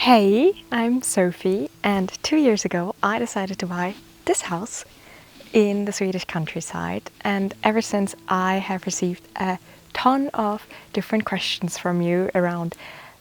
Hey, I'm Sophie, and 2 years ago I decided to buy this house in the Swedish countryside. And ever since, I have received a ton of different questions from you around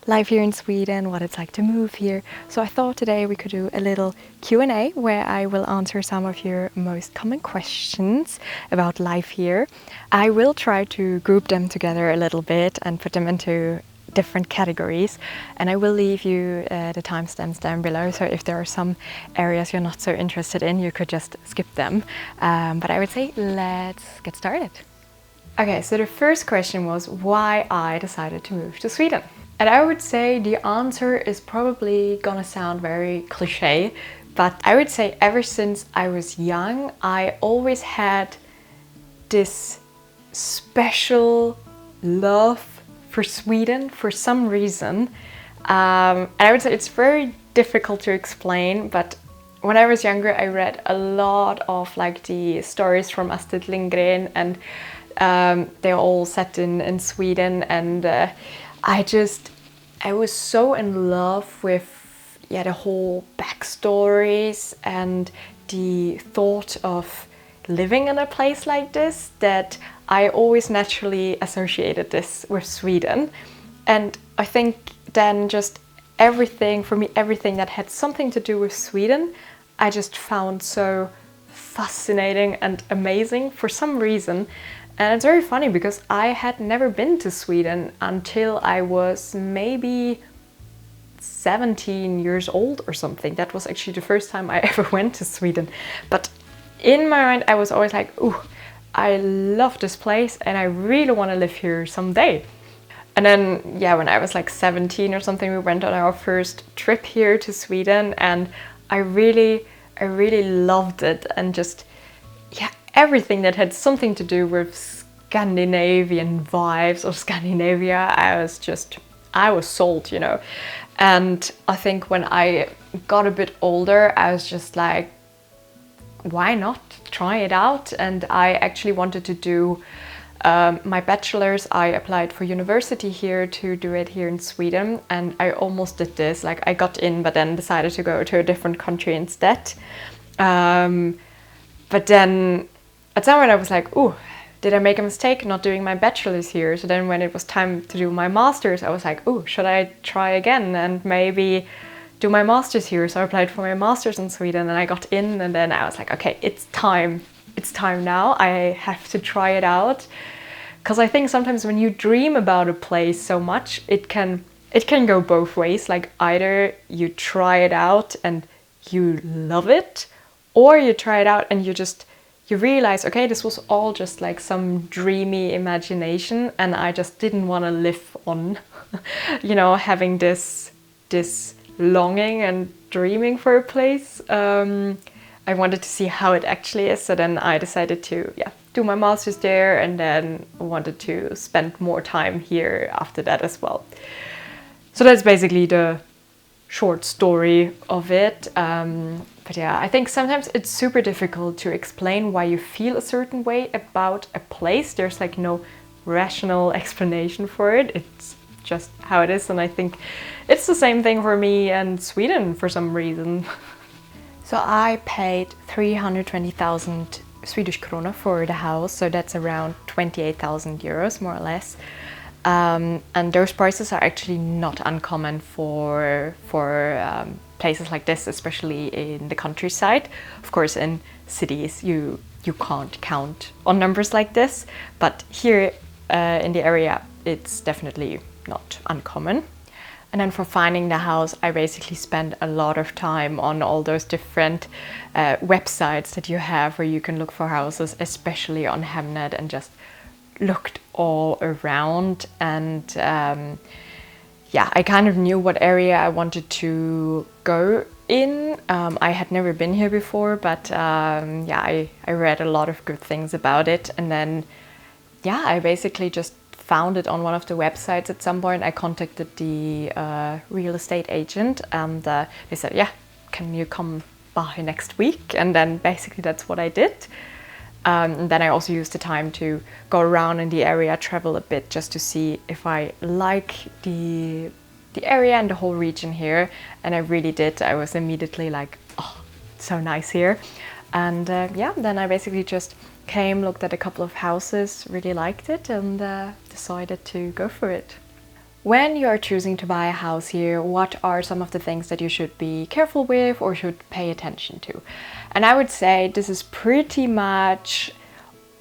life here in Sweden, what it's like to move here. So I thought today we could do a little Q&A where I will answer some of your most common questions about life here. I will try to group them together a little bit and put them into different categories, and I will leave you the timestamps down below, so if there are some areas you're not so interested in, you could just skip them. But I would say let's get started. Okay, so the first question was why I decided to move to Sweden. And I would say the answer is probably gonna sound very cliche, but I would say ever since I was young, I always had this special love for Sweden for some reason. And I would say it's very difficult to explain, but when I was younger, I read a lot of like the stories from Astrid Lindgren, and they're all set in Sweden, and I was so in love with the whole backstories and the thought of living in a place like this, that I always naturally associated this with Sweden. And I think then just everything that had something to do with Sweden, I just found so fascinating and amazing for some reason. And it's very funny because I had never been to Sweden until I was maybe 17 years old or something. That was actually the first time I ever went to Sweden. But in my mind, I was always like, ooh, I love this place and I really want to live here someday. And then, when I was like 17 or something, we went on our first trip here to Sweden, and I really loved it. And just, everything that had something to do with Scandinavian vibes or Scandinavia, I was sold, And I think when I got a bit older, I was just like, why not try it out? And I actually wanted to do my bachelor's. I applied for university here to do it here in Sweden, and I almost did this. Like, I got in, but then decided to go to a different country instead. But then at some point I was like, ooh, did I make a mistake not doing my bachelor's here? So then when it was time to do my master's, I was like, ooh, should I try again and maybe do my master's here? So I applied for my master's in Sweden and I got in, and then I was like, okay, it's time now. I have to try it out. Because I think sometimes when you dream about a place so much, it can go both ways. Like, either you try it out and you love it, or you try it out and you realize, okay, this was all just like some dreamy imagination, and I just didn't want to live on, having this longing and dreaming for a place. I wanted to see how it actually is, so then I decided to do my master's there, and then wanted to spend more time here after that as well. So that's basically the short story of it. But I think sometimes it's super difficult to explain why you feel a certain way about a place. There's like no rational explanation for it. It's just how it is, and I think it's the same thing for me and Sweden for some reason. So I paid 320,000 Swedish krona for the house, so that's around 28,000 euros more or less. And those prices are actually not uncommon for places like this, especially in the countryside. Of course, in cities you can't count on numbers like this, but here in the area it's definitely not uncommon. And then for finding the house, I basically spent a lot of time on all those different websites that you have where you can look for houses, especially on Hemnet, and just looked all around. And I kind of knew what area I wanted to go in. I had never been here before, but I read a lot of good things about it. And then I basically just found it on one of the websites at some point. I contacted the real estate agent, and they said, can you come by next week? And then basically that's what I did. And then I also used the time to go around in the area, travel a bit, just to see if I like the the area and the whole region here, and I really did. I was immediately like, oh, so nice here. And yeah, then I basically just came, looked at a couple of houses, really liked it, and decided to go for it. When you are choosing to buy a house here, what are some of the things that you should be careful with or should pay attention to? And I would say this is pretty much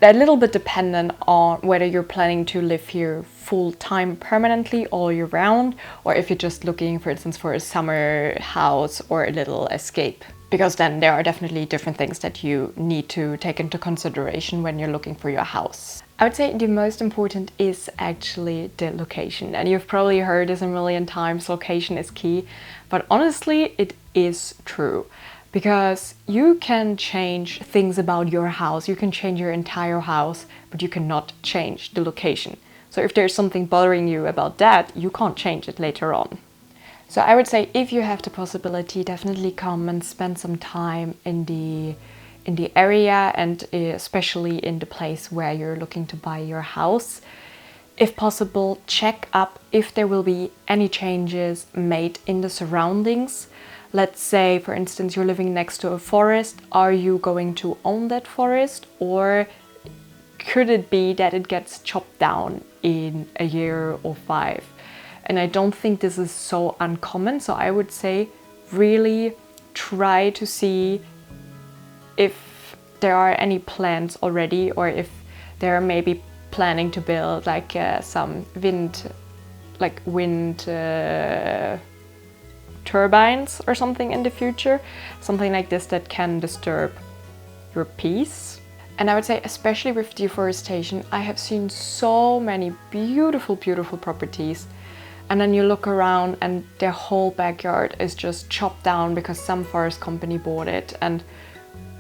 a little bit dependent on whether you're planning to live here full time permanently all year round, or if you're just looking, for instance, for a summer house or a little escape. Because then there are definitely different things that you need to take into consideration when you're looking for your house. I would say the most important is actually the location. And you've probably heard this a million times, location is key. But honestly, it is true. Because you can change things about your house, you can change your entire house, but you cannot change the location. So if there's something bothering you about that, you can't change it later on. So I would say if you have the possibility, definitely come and spend some time in the area, and especially in the place where you're looking to buy your house. If possible, check up if there will be any changes made in the surroundings. Let's say, for instance, you're living next to a forest. Are you going to own that forest, or could it be that it gets chopped down in a year or 5? And I don't think this is so uncommon. So I would say really try to see if there are any plans already, or if they're maybe planning to build like some wind turbines or something in the future, something like this that can disturb your peace. And I would say, especially with deforestation, I have seen so many beautiful, beautiful properties, and then you look around and their whole backyard is just chopped down because some forest company bought it. And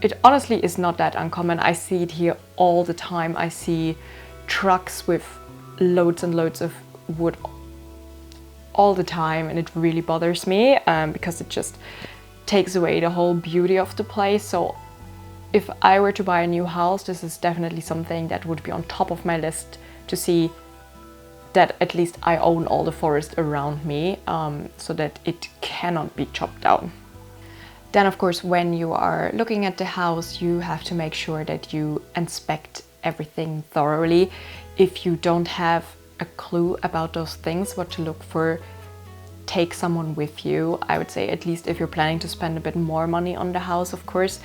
it honestly is not that uncommon. I see it here all the time. I see trucks with loads and loads of wood all the time, and it really bothers me because it just takes away the whole beauty of the place. So if I were to buy a new house, this is definitely something that would be on top of my list, to see that at least I own all the forest around me, so that it cannot be chopped down. Then of course, when you are looking at the house, you have to make sure that you inspect everything thoroughly. If you don't have a clue about those things, what to look for, take someone with you. I would say, at least if you're planning to spend a bit more money on the house, of course,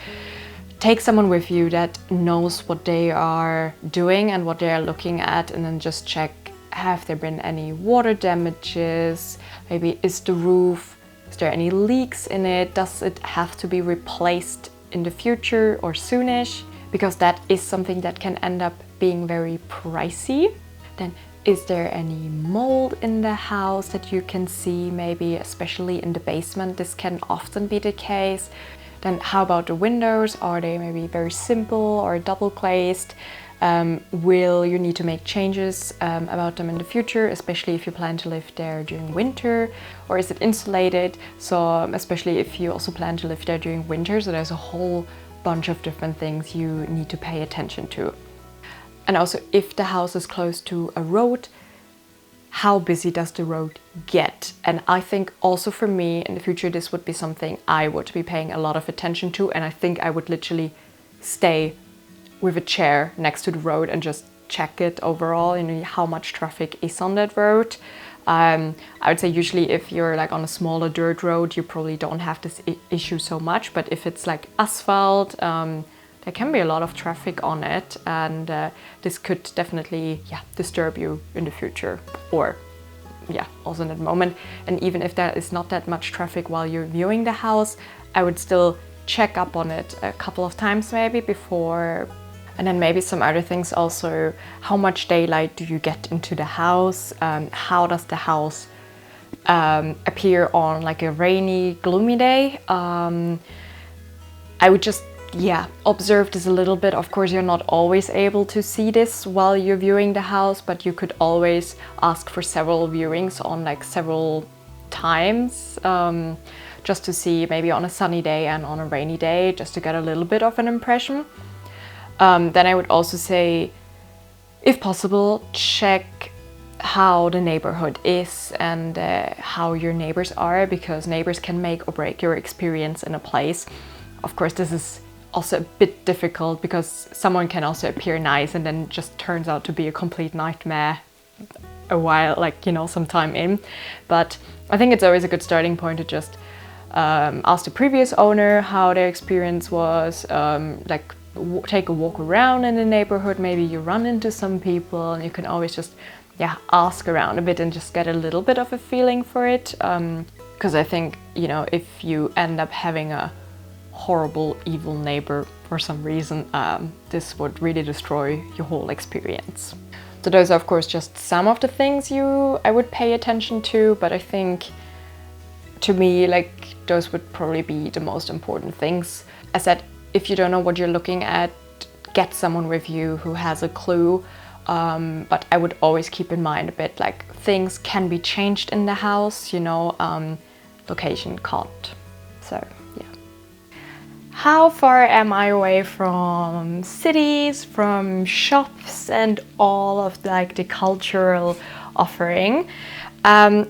take someone with you that knows what they are doing and what they are looking at, and then just check, have there been any water damages? Maybe is there any leaks in it? Does it have to be replaced in the future or soonish? Because that is something that can end up being very pricey. Then, is there any mold in the house that you can see? Maybe especially in the basement, this can often be the case. Then how about the windows? Are they maybe very simple or double glazed? Will you need to make changes about them in the future, especially if you plan to live there during winter? Or is it insulated? So especially if you also plan to live there during winter, so there's a whole bunch of different things you need to pay attention to. And also, if the house is close to a road, how busy does the road get? And I think also for me in the future, this would be something I would be paying a lot of attention to. And I think I would literally stay with a chair next to the road and just check it overall, how much traffic is on that road. I would say usually if you're like on a smaller dirt road, you probably don't have this issue so much. But if it's like asphalt, there can be a lot of traffic on it, and this could definitely disturb you in the future, or also in that moment. And even if there is not that much traffic while you're viewing the house, I would still check up on it a couple of times maybe before. And then maybe some other things also, how much daylight do you get into the house? How does the house appear on like a rainy, gloomy day? I would just observe this a little bit. Of course, you're not always able to see this while you're viewing the house, but you could always ask for several viewings on like several times, just to see maybe on a sunny day and on a rainy day, just to get a little bit of an impression. Then I would also say, if possible, check how the neighborhood is and how your neighbors are, because neighbors can make or break your experience in a place. Of course, this is also a bit difficult because someone can also appear nice and then just turns out to be a complete nightmare a while, like, you know, some time in. But I think it's always a good starting point to just ask the previous owner how their experience was, like take a walk around in the neighborhood. Maybe you run into some people and you can always just ask around a bit and just get a little bit of a feeling for it, because I think, you know, if you end up having a horrible evil neighbor for some reason, this would really destroy your whole experience. So those are of course just some of the things I would pay attention to, but I think to me, like, those would probably be the most important things. As I said, if you don't know what you're looking at, get someone with you who has a clue. But I would always keep in mind a bit, like, things can be changed in the house, you know, location can't. So, yeah. How far am I away from cities, from shops and all of like the cultural offering?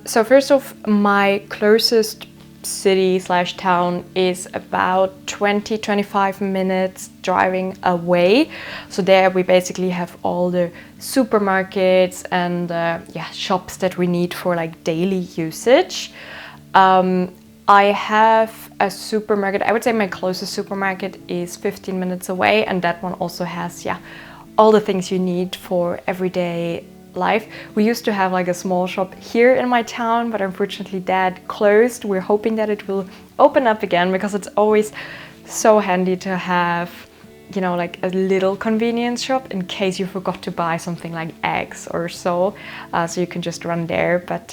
So first off, my closest city/town is about 20-25 minutes driving away. So there we basically have all the supermarkets and shops that we need for like daily usage. I have a supermarket. I would say my closest supermarket is 15 minutes away, and that one also has all the things you need for everyday life. We used to have like a small shop here in my town, but unfortunately that closed. We're hoping that it will open up again, because it's always so handy to have, you know, like a little convenience shop in case you forgot to buy something like eggs or so. So you can just run there, but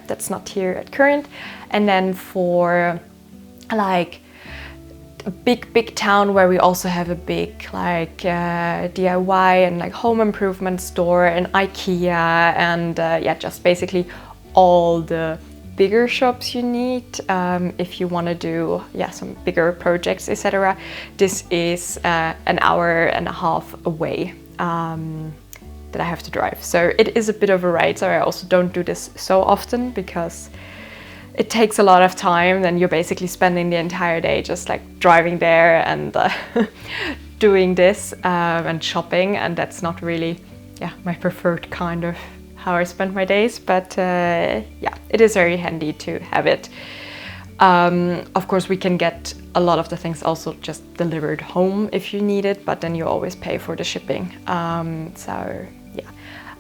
that's not here at current. And then for like a big town where we also have a big like DIY and like home improvement store and IKEA and just basically all the bigger shops you need if you want to do some bigger projects, etc. This is an hour and a half away that I have to drive, so it is a bit of a ride. So I also don't do this so often because it takes a lot of time. Then you're basically spending the entire day just like driving there and doing this and shopping, and that's not really my preferred kind of how I spend my days. But it is very handy to have it. Of course, we can get a lot of the things also just delivered home if you need it, but then you always pay for the shipping.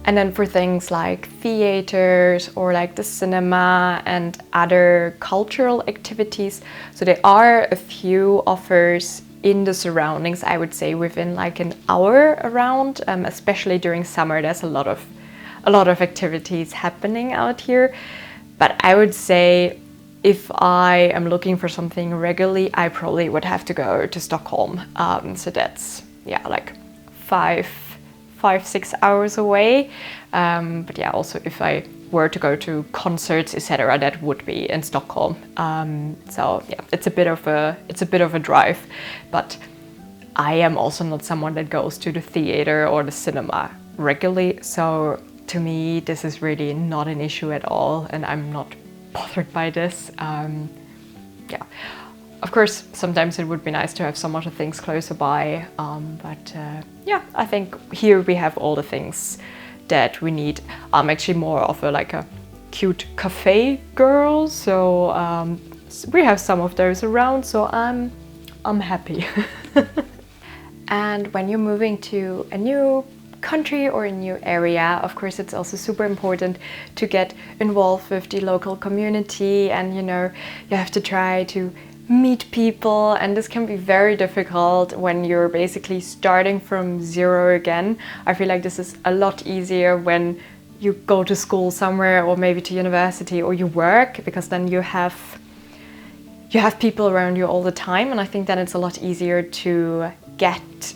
And then for things like theaters or like the cinema and other cultural activities, so there are a few offers in the surroundings, I would say within like an hour around, especially during summer. There's a lot of activities happening out here. But I would say if I am looking for something regularly, I probably would have to go to Stockholm. So that's like 5-6 hours away. But also if I were to go to concerts, etc., that would be in Stockholm. It's a bit of a drive, but I am also not someone that goes to the theater or the cinema regularly. So to me, this is really not an issue at all, and I'm not bothered by this. Of course, sometimes it would be nice to have some other things closer by, but I think here we have all the things that we need. I'm actually more of a cute cafe girl, so we have some of those around, so I'm happy. And when you're moving to a new country or a new area, of course it's also super important to get involved with the local community, and you have to try to meet people, and this can be very difficult when you're basically starting from zero again. I feel like this is a lot easier when you go to school somewhere, or maybe to university, or you work, because then you have people around you all the time, and I think then it's a lot easier to get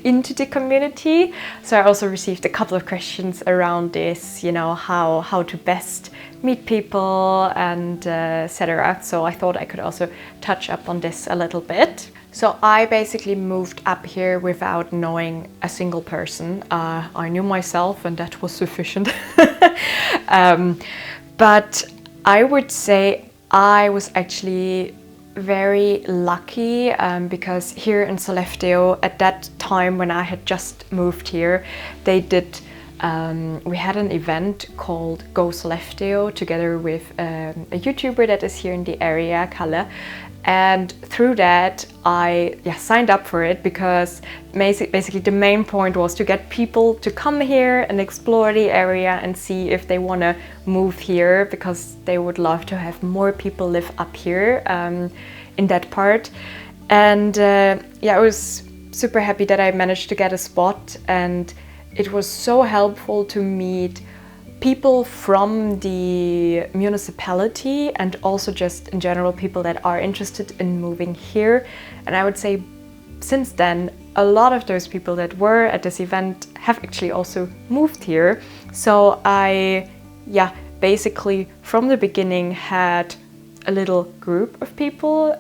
into the community. So I also received a couple of questions around this, how to best meet people and etc. So I thought I could also touch up on this a little bit. So I basically moved up here without knowing a single person. I knew myself and that was sufficient. But I would say I was actually very lucky because here in Sollefteå at that time when I had just moved here, they did we had an event called Go Sollefteå together with a YouTuber that is here in the area, Kalle. And through that I signed up for it because basically the main point was to get people to come here and explore the area and see if they want to move here, because they would love to have more people live up here in that part. And I was super happy that I managed to get a spot, and it was so helpful to meet people from the municipality and also just in general people that are interested in moving here. And I would say since then a lot of those people that were at this event have actually also moved here. So I basically from the beginning had a little group of people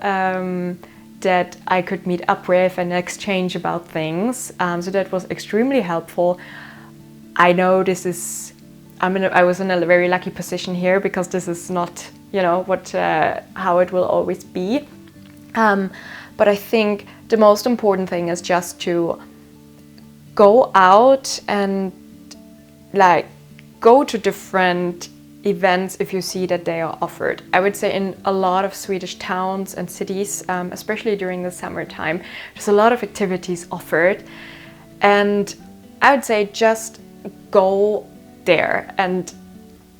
that I could meet up with and exchange about things. So that was extremely helpful. I know this is, I was in a very lucky position here because this is not, how it will always be. But I think the most important thing is just to go out and go to different events if you see that they are offered. I would say in a lot of Swedish towns and cities, especially during the summertime, there's a lot of activities offered, and I would say just go there. And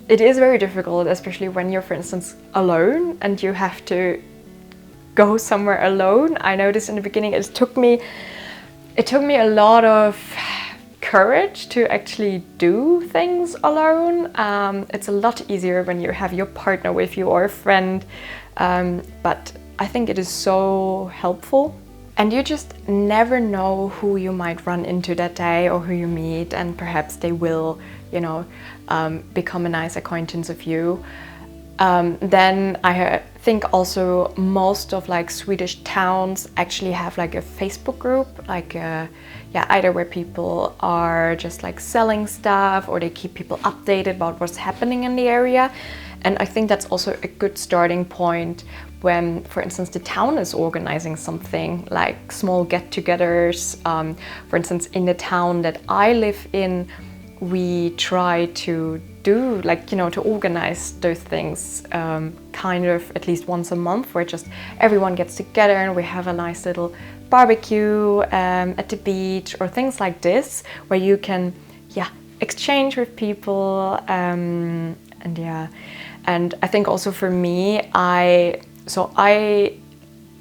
it is very difficult, especially when you're, for instance, alone and you have to go somewhere alone. I noticed in the beginning it took me a lot of courage to actually do things alone. It's a lot easier when you have your partner with you or a friend, but I think it is so helpful. And you just never know who you might run into that day or who you meet, and perhaps they will, become a nice acquaintance of you. Then I think also most of Swedish towns actually have a Facebook group, either where people are just selling stuff or they keep people updated about what's happening in the area. And I think that's also a good starting point when, for instance, the town is organizing something like small get-togethers. For instance, in the town that I live in, we try to do to organize those things kind of at least once a month, where just everyone gets together and we have a nice little barbecue at the beach or things like this, where you can exchange with people. And I think also for me, I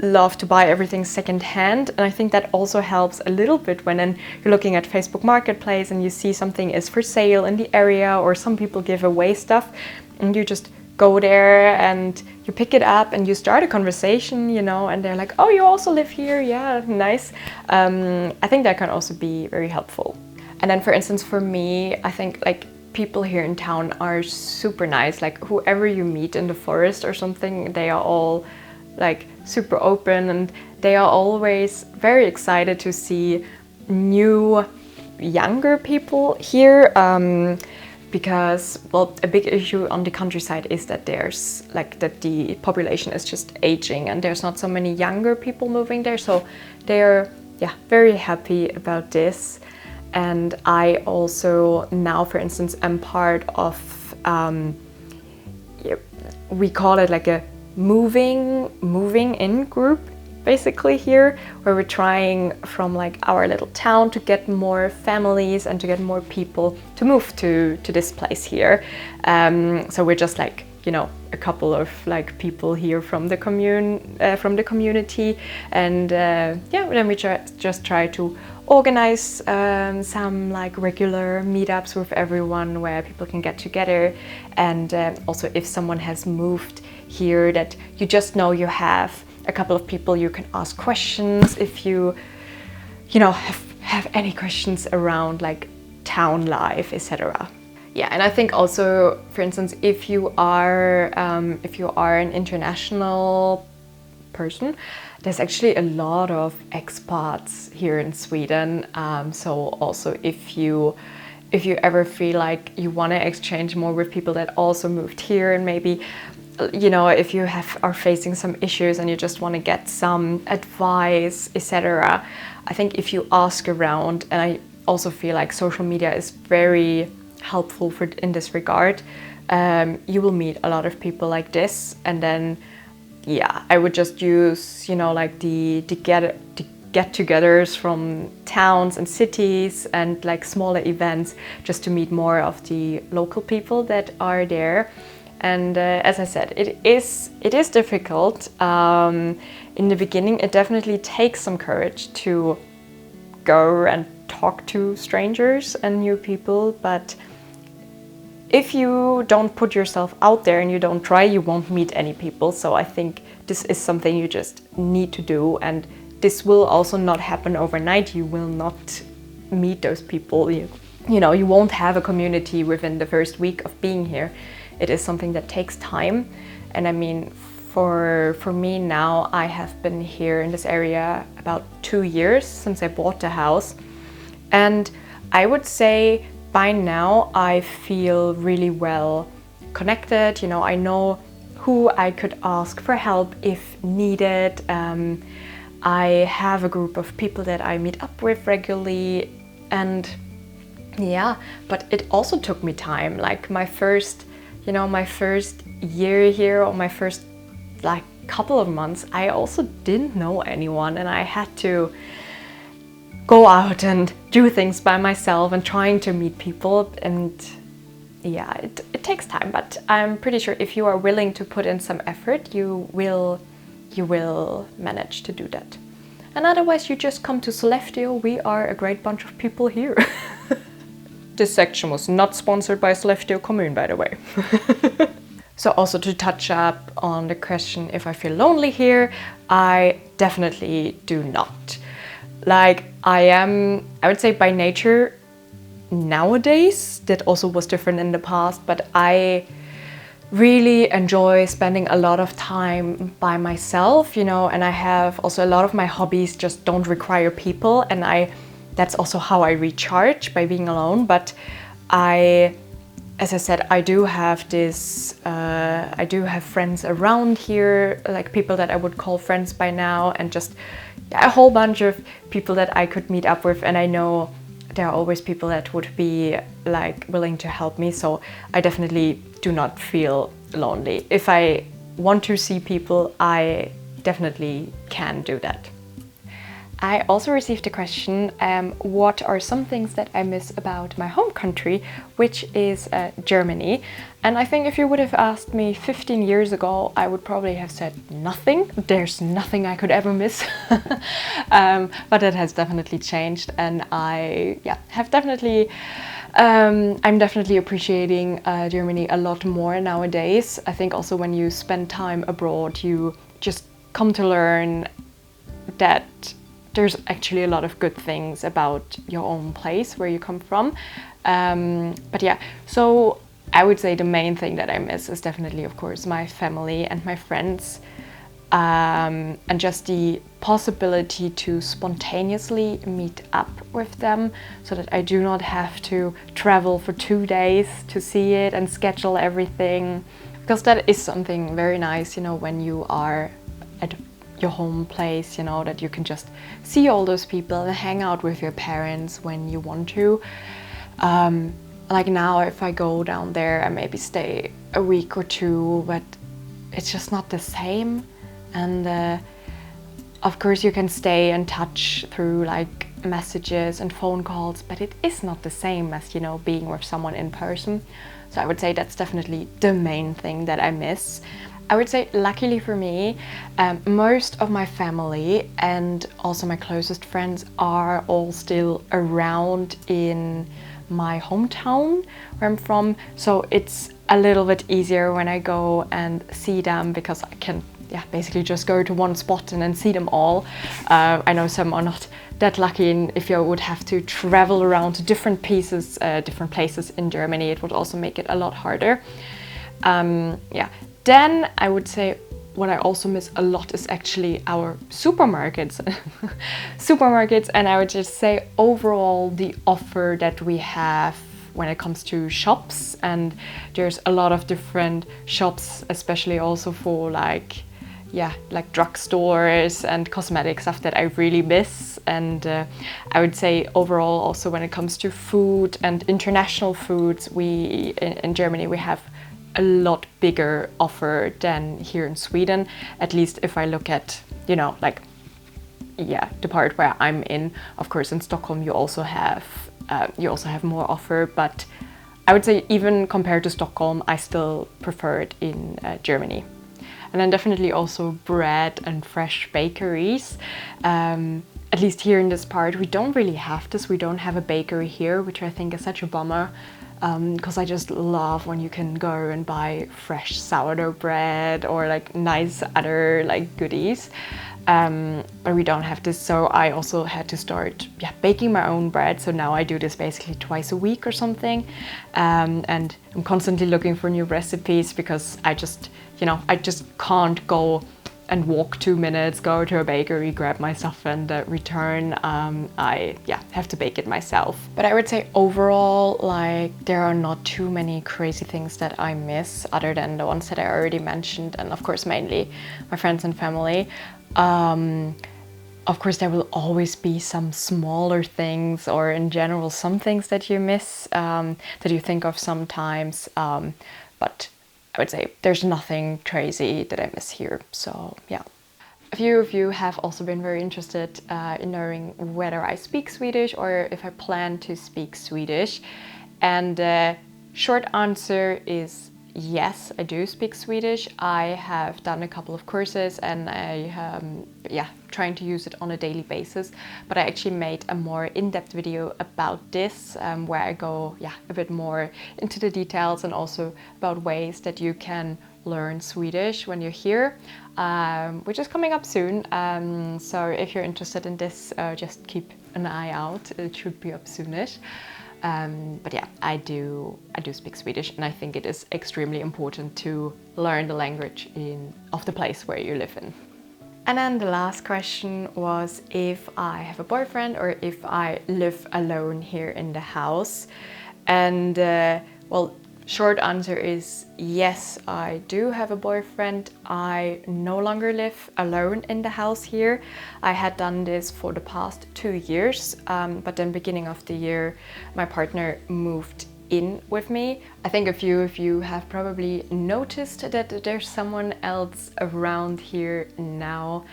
love to buy everything secondhand, and I think that also helps a little bit when then you're looking at Facebook Marketplace and you see something is for sale in the area, or some people give away stuff, and you just go there and you pick it up and you start a conversation, and they're like, oh, you also live here? Yeah, nice. I think that can also be very helpful. And then, for instance, for me, I think people here in town are super nice. Whoever you meet in the forest or something, they are all super open, and they are always very excited to see new younger people here, because a big issue on the countryside is that there's that the population is just aging and there's not so many younger people moving there, so they're very happy about this. And I also now, for instance, am part of we call it a moving in group basically here, where we're trying from our little town to get more families and to get more people to move to this place here. So we're just a couple of people here from the community, and then we just try to organize some regular meetups with everyone where people can get together. And also if someone has moved here that you just know you have a couple of people you can ask questions if you have any questions around town life, etc. Yeah, and I think also, for instance, if you are an international person, there's actually a lot of expats here in Sweden. So also, if you ever feel like you want to exchange more with people that also moved here, and maybe, you know, if you are facing some issues and you just want to get some advice, etc., I think if you ask around, and I also feel like social media is very helpful in this regard, you will meet a lot of people like this. And then, yeah, I would just use, you know, like the get-togethers from towns and cities and like smaller events, just to meet more of the local people that are there. And as I said, it is difficult. In the beginning, it definitely takes some courage to go and talk to strangers and new people, but if you don't put yourself out there and you don't try, you won't meet any people. So I think this is something you just need to do, and this will also not happen overnight. You will not meet those people. You know, you won't have a community within the first week of being here. It is something that takes time. And I mean, for me now, I have been here in this area about 2 years since I bought the house. And I would say by now I feel really well connected. You know, I know who I could ask for help if needed. I have a group of people that I meet up with regularly, and yeah, but it also took me time. Like my first year here, or my first like couple of months, I also didn't know anyone, and I had to go out and do things by myself and trying to meet people. And yeah, it takes time, but I'm pretty sure if you are willing to put in some effort, you will manage to do that. And otherwise, you just come to Sollefteå. We are a great bunch of people here. This section was not sponsored by Sollefteå Kommun, by the way. So also to touch up on the question if I feel lonely here, I definitely do not. Like I would say by nature nowadays, that also was different in the past, but I really enjoy spending a lot of time by myself, you know, and I have also a lot of my hobbies just don't require people, and that's also how I recharge, by being alone. But as I said, I do have friends around here, like people that I would call friends by now, and just a whole bunch of people that I could meet up with, and I know there are always people that would be like willing to help me, so I definitely do not feel lonely. If I want to see people, I definitely can do that. I also received a question, what are some things that I miss about my home country, which is Germany. And I think if you would have asked me 15 years ago, I would probably have said nothing. There's nothing I could ever miss. But it has definitely changed, and I'm definitely appreciating Germany a lot more nowadays. I think also when you spend time abroad, you just come to learn that there's actually a lot of good things about your own place where you come from. But yeah, so I would say the main thing that I miss is definitely, of course, my family and my friends, and just the possibility to spontaneously meet up with them, so that I do not have to travel for 2 days to see it and schedule everything, because that is something very nice, you know, when you are at your home place, you know, that you can just see all those people and hang out with your parents when you want to. Like now, if I go down there, I maybe stay a week or 2, but it's just not the same. And of course you can stay in touch through like messages and phone calls, but it is not the same as, you know, being with someone in person. So I would say that's definitely the main thing that I miss. I would say, luckily for me, most of my family and also my closest friends are all still around in my hometown where I'm from. So it's a little bit easier when I go and see them, because I can yeah, basically just go to one spot and then see them all. I know some are not that lucky, and if you would have to travel around to different pieces, different places in Germany, it would also make it a lot harder. Yeah. Then I would say what I also miss a lot is actually our supermarkets. Supermarkets, and I would just say overall the offer that we have when it comes to shops, and there's a lot of different shops, especially also for like drugstores and cosmetic stuff that I really miss. And I would say overall also when it comes to food and international foods, we in Germany we have a lot bigger offer than here in Sweden, at least if I look at, you know, like, yeah, the part where I'm in. Of course, in Stockholm you also have more offer, but I would say even compared to Stockholm, I still prefer it in Germany. And then definitely also bread and fresh bakeries. At least here in this part, we don't really have this. We don't have a bakery here, which I think is such a bummer. Because I just love when you can go and buy fresh sourdough bread or like nice other like goodies. But we don't have this, so I also had to start baking my own bread. So now I do this basically twice a week or something, and I'm constantly looking for new recipes because I just can't go and walk 2 minutes, go to a bakery, grab my stuff and return. I have to bake it myself. But I would say overall, like, there are not too many crazy things that I miss other than the ones that I already mentioned, and of course mainly my friends and family. Of course there will always be some smaller things, or in general some things that you miss, that you think of sometimes, but I would say there's nothing crazy that I miss here. So yeah. A few of you have also been very interested in knowing whether I speak Swedish or if I plan to speak Swedish. And the short answer is yes, I do speak Swedish. I have done a couple of courses and I trying to use it on a daily basis. But I actually made a more in-depth video about this, where I go a bit more into the details and also about ways that you can learn Swedish when you're here, which is coming up soon. So if you're interested in this, just keep an eye out. It should be up soonish. But yeah, I do speak Swedish, and I think it is extremely important to learn the language of the place where you live in. And then the last question was if I have a boyfriend or if I live alone here in the house. And well, short answer is yes, I do have a boyfriend. I no longer live alone in the house here. I had done this for the past 2 years, but then beginning of the year, my partner moved in with me. I think a few of you have probably noticed that there's someone else around here now.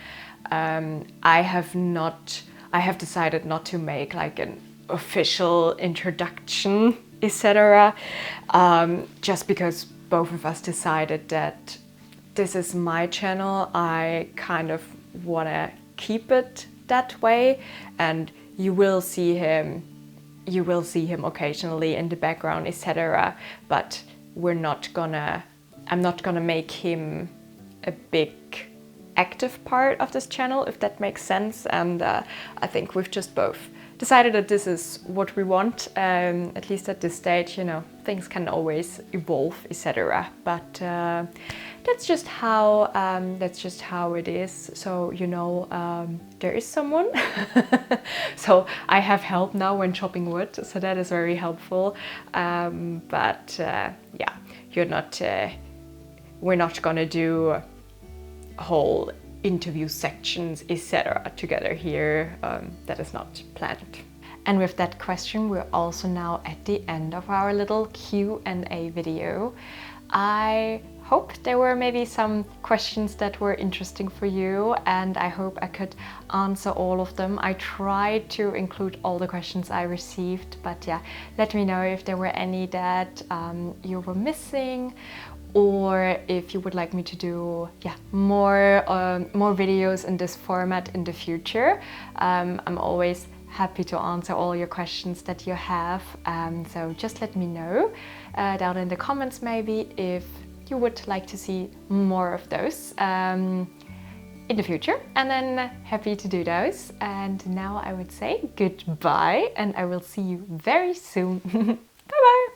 I have decided not to make like an official introduction, etc. Just because both of us decided that this is my channel. I kind of want to keep it that way, and you will see him occasionally in the background, etc. But I'm not gonna make him a big active part of this channel, if that makes sense. And I think we've just both decided that this is what we want, at least at this stage. You know, things can always evolve, etc. But that's just how it is. So there is someone. So I have help now when chopping wood, so that is very helpful. But we're not gonna do whole interview sections, etc. together here. That is not planned. And with that question, we're also now at the end of our little Q&A video. I hope there were maybe some questions that were interesting for you, and I hope I could answer all of them. I tried to include all the questions I received, but yeah, let me know if there were any that you were missing, or if you would like me to do more videos in this format in the future. I'm always happy to answer all your questions that you have, so just let me know down in the comments maybe if you would like to see more of those in the future, and then happy to do those. And now I would say goodbye, and I will see you very soon. Bye bye.